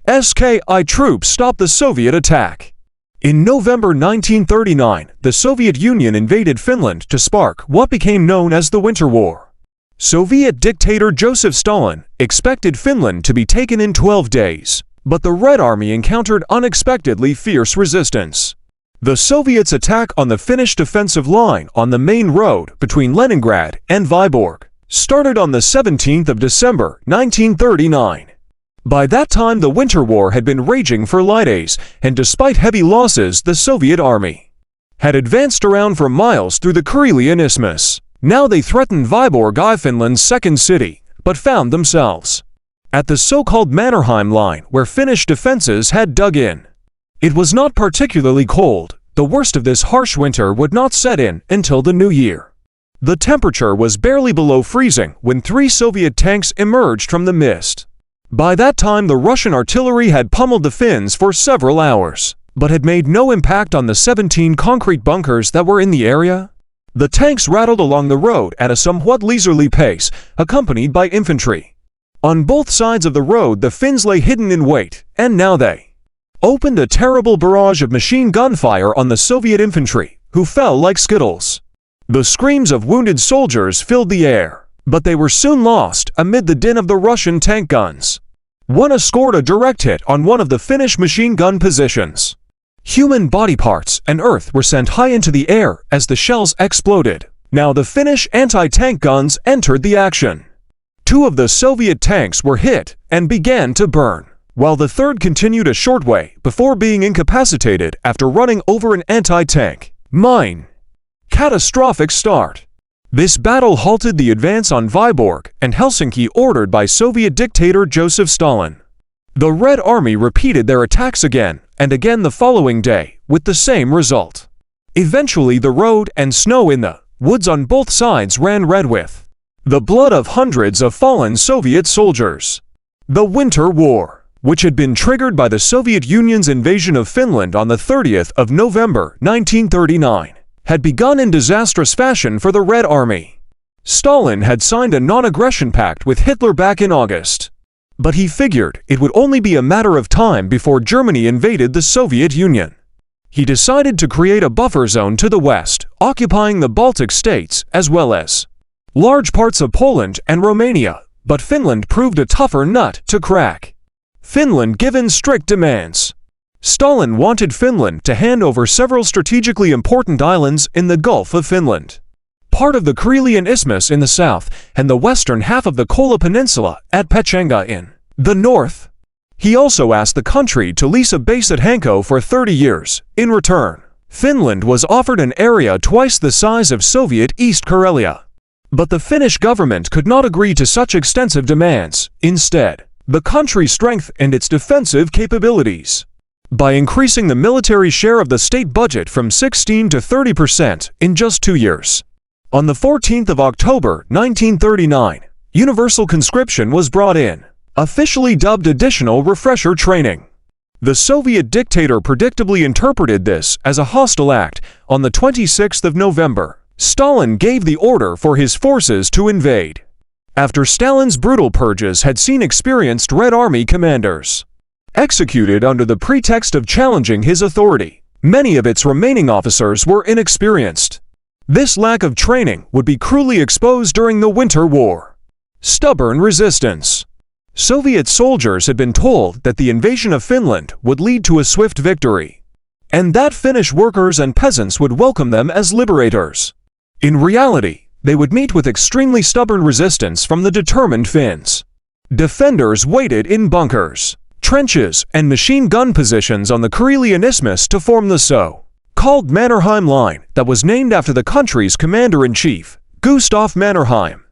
SKI troops stopped the Soviet attack. In November 1939, the Soviet Union invaded Finland to spark what became known as the Winter War. Soviet dictator Joseph Stalin expected Finland to be taken in 12 days, but the Red Army encountered unexpectedly fierce resistance. The Soviets' attack on the Finnish defensive line on the main road between Leningrad and Vyborg started on the 17th of December 1939. By that time, the Winter War had been raging for days, and despite heavy losses, the Soviet army had advanced around for miles through the Karelian Isthmus. Now they threatened Vyborg, Finland's second city, but found themselves at the so-called Mannerheim Line, where Finnish defenses had dug in. It was not particularly cold. The worst of this harsh winter would not set in until the new year. The temperature was barely below freezing when 3 Soviet tanks emerged from the mist. By that time, the Russian artillery had pummeled the Finns for several hours, but had made no impact on the 17 concrete bunkers that were in the area. The tanks rattled along the road at a somewhat leisurely pace, accompanied by infantry. On both sides of the road, the Finns lay hidden in wait, and now they opened a terrible barrage of machine gun fire on the Soviet infantry, who fell like skittles. The screams of wounded soldiers filled the air, but they were soon lost amid the din of the Russian tank guns. One scored a direct hit on one of the Finnish machine gun positions. Human body parts and earth were sent high into the air as the shells exploded. Now the Finnish anti-tank guns entered the action. 2 of the Soviet tanks were hit and began to burn, while the third continued a short way before being incapacitated after running over an anti-tank mine. Catastrophic start. This battle halted the advance on Vyborg and Helsinki ordered by Soviet dictator Joseph Stalin. The Red Army repeated their attacks again and again the following day, with the same result. Eventually, the road and snow in the woods on both sides ran red with the blood of hundreds of fallen Soviet soldiers. The Winter War, which had been triggered by the Soviet Union's invasion of Finland on the 30th of November 1939, had begun in disastrous fashion for the Red Army. Stalin had signed a non-aggression pact with Hitler back in August, but he figured it would only be a matter of time before Germany invaded the Soviet Union. He decided to create a buffer zone to the west, occupying the Baltic states as well as large parts of Poland and Romania, but Finland proved a tougher nut to crack. Finland given strict demands. Stalin wanted Finland to hand over several strategically important islands in the Gulf of Finland, part of the Karelian Isthmus in the south, and the western half of the Kola Peninsula at Pechenga in the north. He also asked the country to lease a base at Hanko for 30 years. In return, Finland was offered an area twice the size of Soviet East Karelia. But the Finnish government could not agree to such extensive demands. Instead, the country strengthened its defensive capabilities by increasing the military share of the state budget from 16% to 30% in just 2 years. On the 14th of October 1939, universal conscription was brought in, officially dubbed additional refresher training. The Soviet dictator predictably interpreted this as a hostile act. On the 26th of November, Stalin gave the order for his forces to invade. After Stalin's brutal purges had seen experienced Red Army commanders executed under the pretext of challenging his authority, many of its remaining officers were inexperienced. This lack of training would be cruelly exposed during the Winter War. Stubborn resistance. Soviet soldiers had been told that the invasion of Finland would lead to a swift victory, and that Finnish workers and peasants would welcome them as liberators. In reality, they would meet with extremely stubborn resistance from the determined Finns. Defenders waited in bunkers, trenches, and machine gun positions on the Karelian Isthmus to form the so-called Mannerheim Line that was named after the country's commander-in-chief, Gustav Mannerheim.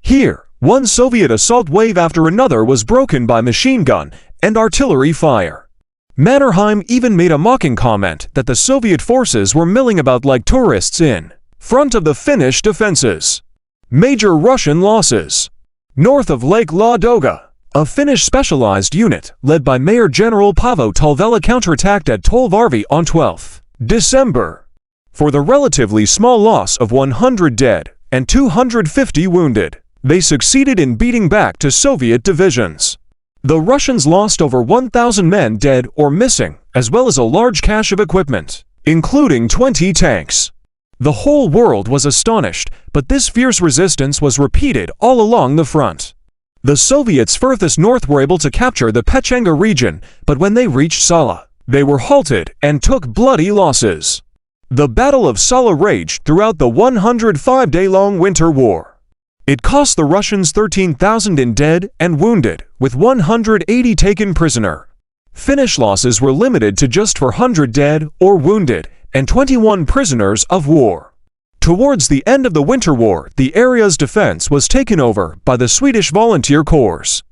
Here, one Soviet assault wave after another was broken by machine gun and artillery fire. Mannerheim even made a mocking comment that the Soviet forces were milling about like tourists in front of the Finnish defenses. Major Russian losses. North of Lake Ladoga, a Finnish specialized unit led by Major General Paavo Talvela counterattacked at Tolvarvi on 12 December. For the relatively small loss of 100 dead and 250 wounded, they succeeded in beating back to Soviet divisions. The Russians lost over 1,000 men dead or missing, as well as a large cache of equipment, including 20 tanks. The whole world was astonished, but this fierce resistance was repeated all along the front. The Soviets furthest north were able to capture the Pechenga region, but when they reached Sala, they were halted and took bloody losses. The Battle of Sala raged throughout the 105-day-long Winter War. It cost the Russians 13,000 in dead and wounded, with 180 taken prisoner. Finnish losses were limited to just 400 dead or wounded and 21 prisoners of war. Towards the end of the Winter War, the area's defense was taken over by the Swedish Volunteer Corps.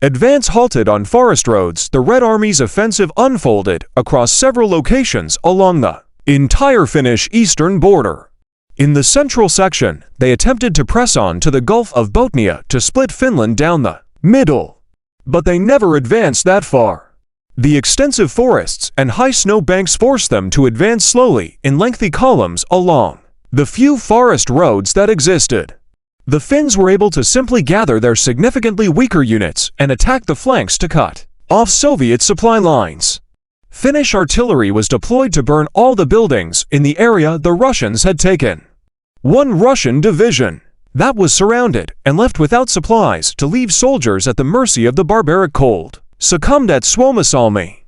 Advance halted on forest roads, the Red Army's offensive unfolded across several locations along the entire Finnish eastern border. In the central section, they attempted to press on to the Gulf of Bothnia to split Finland down the middle. But they never advanced that far. The extensive forests and high snow banks forced them to advance slowly in lengthy columns along the few forest roads that existed. The Finns were able to simply gather their significantly weaker units and attack the flanks to cut off Soviet supply lines. Finnish artillery was deployed to burn all the buildings in the area the Russians had taken. One Russian division that was surrounded and left without supplies to leave soldiers at the mercy of the barbaric cold succumbed at Suomussalmi.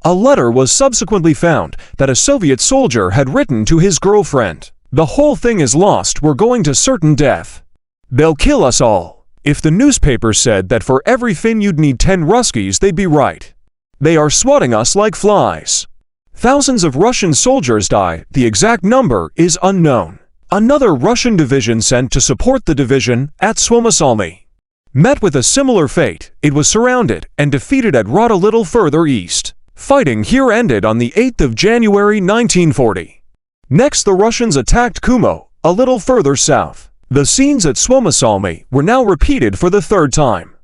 A letter was subsequently found that a Soviet soldier had written to his girlfriend, "The whole thing is lost, we're going to certain death. They'll kill us all." If the newspaper said that for every Finn you'd need 10 Ruskies, they'd be right. They are swatting us like flies. Thousands of Russian soldiers died, the exact number is unknown. Another Russian division sent to support the division at Suomussalmi met with a similar fate. It was surrounded and defeated at Rot a little further east. Fighting here ended on the 8th of January 1940. Next, the Russians attacked Kumo, a little further south. The scenes at Suomussalmi were now repeated for the third time.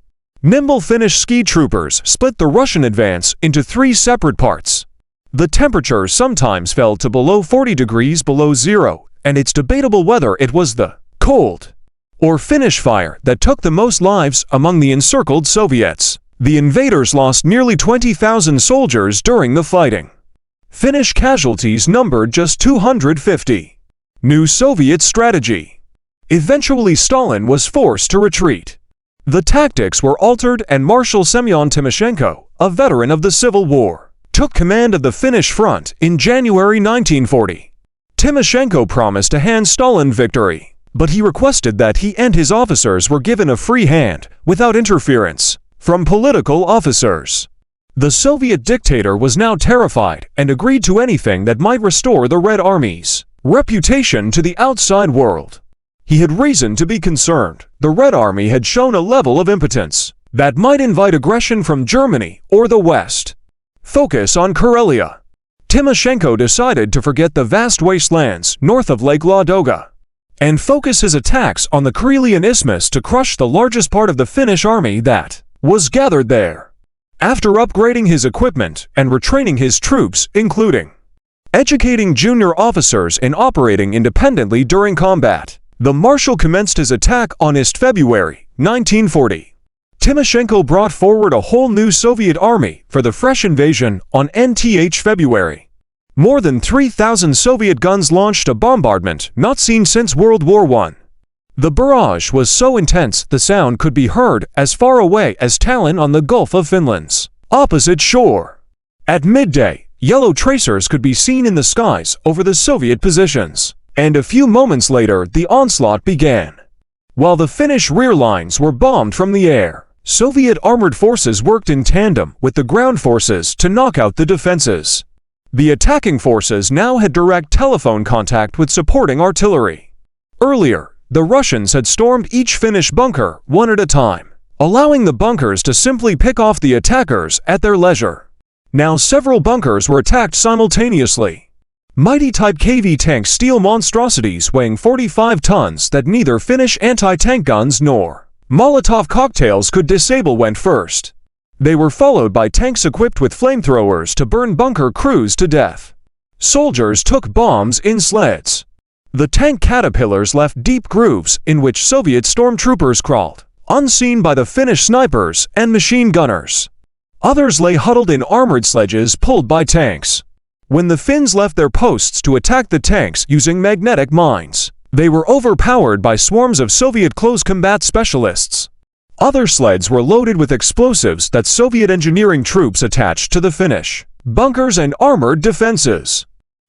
Nimble Finnish ski troopers split the Russian advance into 3 separate parts. The temperature sometimes fell to below 40 degrees below zero, and it's debatable whether it was the cold or Finnish fire that took the most lives among the encircled Soviets. The invaders lost nearly 20,000 soldiers during the fighting. Finnish casualties numbered just 250. New Soviet strategy. Eventually, Stalin was forced to retreat. The tactics were altered and Marshal Semyon Timoshenko, a veteran of the Civil War, took command of the Finnish front in January 1940. Timoshenko promised to hand Stalin victory, but he requested that he and his officers were given a free hand, without interference from political officers. The Soviet dictator was now terrified and agreed to anything that might restore the Red Army's reputation to the outside world. He had reason to be concerned. The Red Army had shown a level of impotence that might invite aggression from Germany or the West. Focus on Karelia. Timoshenko decided to forget the vast wastelands north of Lake Ladoga and focus his attacks on the Karelian Isthmus to crush the largest part of the Finnish army that was gathered there. After upgrading his equipment and retraining his troops, including educating junior officers in operating independently during combat, the Marshal commenced his attack on February 1940. Timoshenko brought forward a whole new Soviet army for the fresh invasion on February. More than 3,000 Soviet guns launched a bombardment not seen since World War I. The barrage was so intense the sound could be heard as far away as Tallinn on the Gulf of Finland's opposite shore. At midday, yellow tracers could be seen in the skies over the Soviet positions, and a few moments later the onslaught began. While the Finnish rear lines were bombed from the air, Soviet armored forces worked in tandem with the ground forces to knock out the defenses. The attacking forces now had direct telephone contact with supporting artillery. Earlier, the Russians had stormed each Finnish bunker one at a time, allowing the bunkers to simply pick off the attackers at their leisure. Now several bunkers were attacked simultaneously. Mighty Type KV tank steel monstrosities weighing 45 tons that neither Finnish anti-tank guns nor Molotov cocktails could disable went first. They were followed by tanks equipped with flamethrowers to burn bunker crews to death. Soldiers took bombs in sleds. The tank caterpillars left deep grooves in which Soviet stormtroopers crawled, unseen by the Finnish snipers and machine gunners. Others lay huddled in armored sledges pulled by tanks. When the Finns left their posts to attack the tanks using magnetic mines, they were overpowered by swarms of Soviet close combat specialists. Other sleds were loaded with explosives that Soviet engineering troops attached to the Finnish bunkers and armored defenses.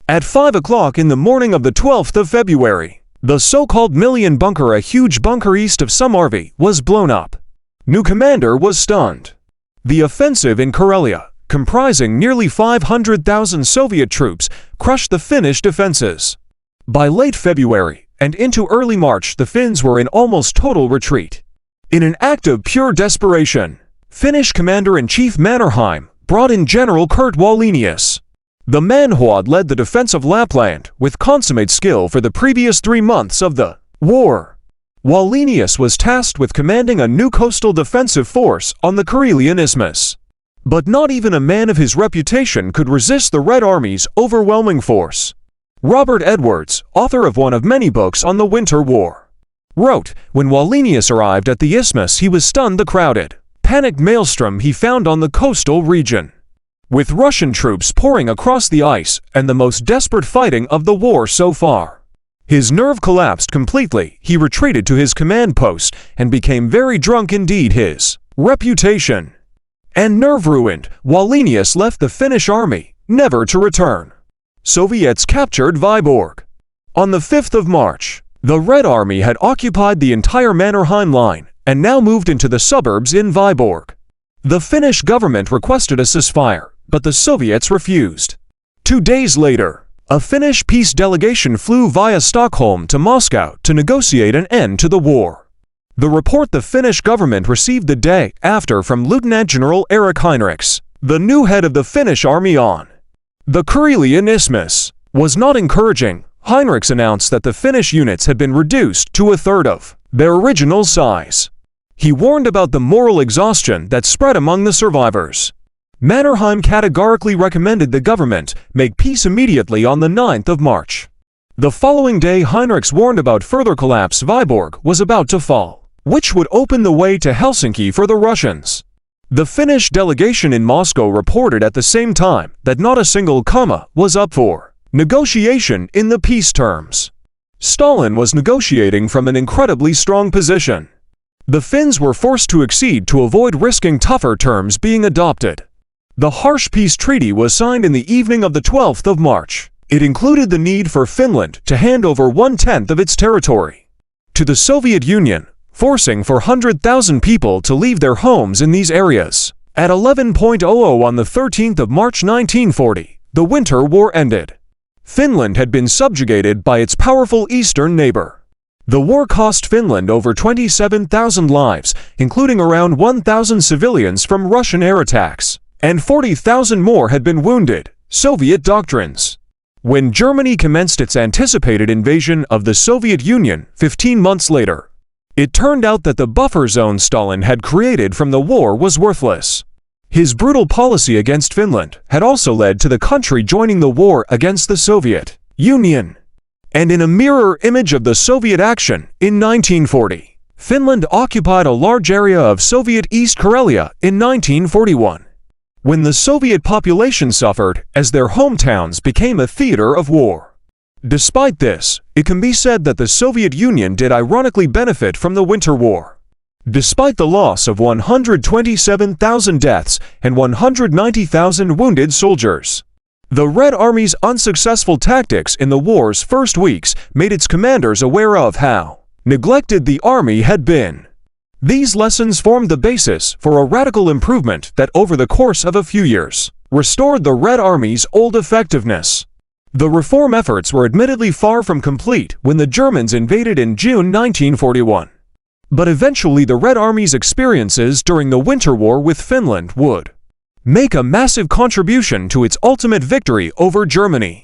At 5 o'clock in the morning of the 12th of February, the so-called Million Bunker, a huge bunker east of Sumarvi, was blown up. New commander was stunned. The offensive in Karelia, comprising nearly 500,000 Soviet troops, crushed the Finnish defenses. By late February and into early March, the Finns were in almost total retreat. In an act of pure desperation, Finnish Commander-in-Chief Mannerheim brought in General Kurt Wallenius. The man who had led the defense of Lapland with consummate skill for the previous 3 months of the war. Wallenius was tasked with commanding a new coastal defensive force on the Karelian Isthmus. But not even a man of his reputation could resist the Red Army's overwhelming force. Robert Edwards, author of one of many books on the Winter War, wrote, when Wallenius arrived at the Isthmus, he was stunned the crowded, panicked maelstrom he found on the coastal region. With Russian troops pouring across the ice and the most desperate fighting of the war so far. His nerve collapsed completely, he retreated to his command post and became very drunk indeed. His reputation and nerve ruined, Wallenius left the Finnish army, never to return. Soviets captured Vyborg. On the 5th of March, the Red Army had occupied the entire Mannerheim line and now moved into the suburbs in Vyborg. The Finnish government requested a ceasefire, but the Soviets refused. 2 days later, a Finnish peace delegation flew via Stockholm to Moscow to negotiate an end to the war. The report the Finnish government received the day after from Lieutenant General Erik Heinrichs, the new head of the Finnish army on the Karelian Isthmus, was not encouraging. Heinrichs announced that the Finnish units had been reduced to a third of their original size. He warned about the moral exhaustion that spread among the survivors. Mannerheim categorically recommended the government make peace immediately on the 9th of March. The following day, Heinrichs warned about further collapse. Vyborg was about to fall, which would open the way to Helsinki for the Russians. The Finnish delegation in Moscow reported at the same time that not a single comma was up for negotiation in the peace terms. Stalin was negotiating from an incredibly strong position. The Finns were forced to accede to avoid risking tougher terms being adopted. The harsh peace treaty was signed in the evening of the 12th of March. It included the need for Finland to hand over 1/10 of its territory to the Soviet Union, forcing 400,000 people to leave their homes in these areas. At 11:00 on the 13th of March 1940, the Winter War ended. Finland had been subjugated by its powerful eastern neighbor. The war cost Finland over 27,000 lives, including around 1,000 civilians from Russian air attacks, and 40,000 more had been wounded. Soviet doctrines. When Germany commenced its anticipated invasion of the Soviet Union 15 months later, it turned out that the buffer zone Stalin had created from the war was worthless. His brutal policy against Finland had also led to the country joining the war against the Soviet Union. And in a mirror image of the Soviet action, in 1940, Finland occupied a large area of Soviet East Karelia in 1941, when the Soviet population suffered as their hometowns became a theater of war. Despite this, it can be said that the Soviet Union did ironically benefit from the Winter War. Despite the loss of 127,000 deaths and 190,000 wounded soldiers, the Red Army's unsuccessful tactics in the war's first weeks made its commanders aware of how neglected the army had been. These lessons formed the basis for a radical improvement that over the course of a few years restored the Red Army's old effectiveness. The reform efforts were admittedly far from complete when the Germans invaded in June 1941. But eventually the Red Army's experiences during the Winter War with Finland would make a massive contribution to its ultimate victory over Germany.